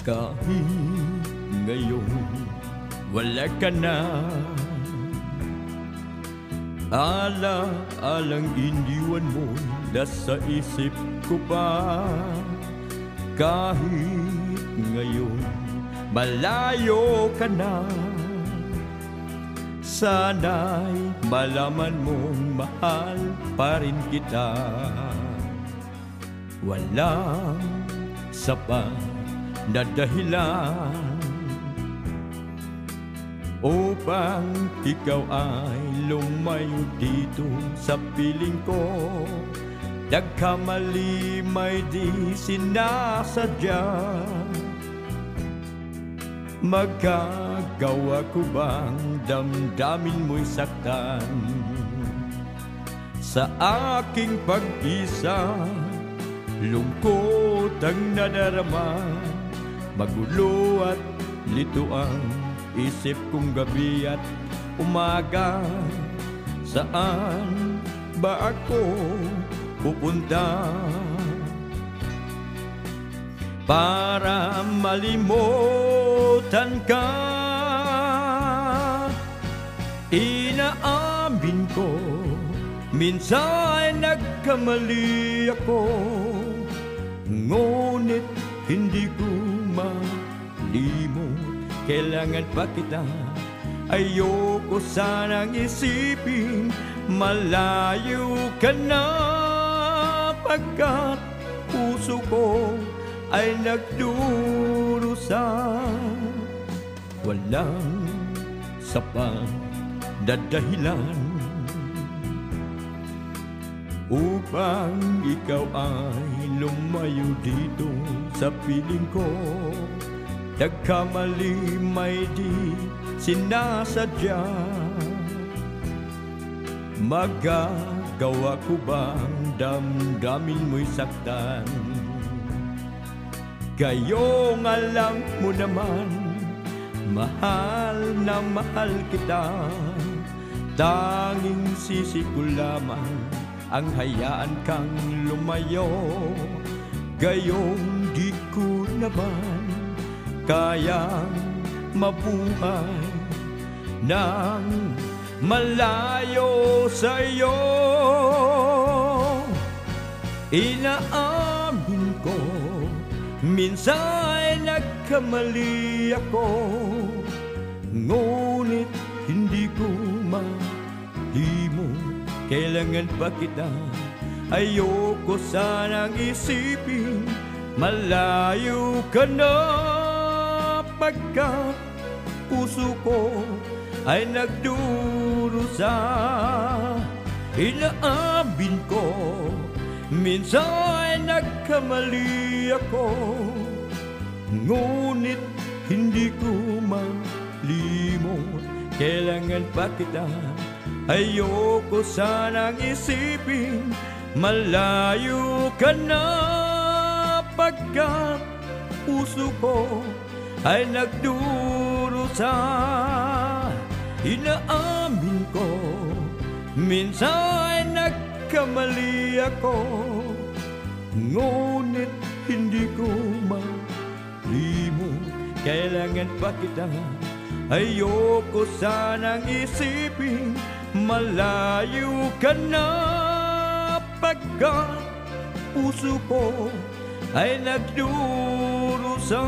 Kahit ngayon wala ka na, ala-alang iniwan mo nasa isip ko pa. Kahit ngayon malayo ka na, sana'y malaman mong mahal pa rin kita. Walang sapat na dahilan upang ikaw ay lumayo dito sa piling ko. Nagkamali may di sinasadya. Magagawa ko bang damdamin mo'y saktan sa aking pag-isa? Lungkot ang nadarama, magulo at lito ang isip kong gabi at umaga. Saan ba ako pupunta para malimutan ka? Inaamin ko, minsan nagkamali ako, ngunit hindi ko malimot. Kailangan pa kita, ayoko sanang isipin malayo ka na, pagkat puso ko ay nagdurusa. Walang sapat na dahilan upang ikaw ay lumayo dito sa piling ko. Nagkamali may di sinasadya. Magagawa ko bang damdamin mo'y saktan? Gayong alam mo naman, mahal na mahal kita. Tanging sisi ko lamang ang hayaan kang lumayo. Gayong di ko naman kayang mabuhay nang malayo sa'yo. Inaamin ko, minsan nagkamali ako, ngunit hindi ko malimot. Kailangan pa kita, ayoko sanang isipin malayo ka na, pagkat puso ko ay nagdurusa. Inaamin ko, minsan nagkamali ako, ngunit hindi ko malimot. Kailangan pa kita, ayoko sanang isipin malayo ka na, pagkat puso ko ay nagdurusa. Inaamin ko, minsan nagkamali ako, ngunit hindi ko malimot. Kailangan pa kita, ayoko sanang isipin malayo ka na, pagkat puso ko ay nagdurusa.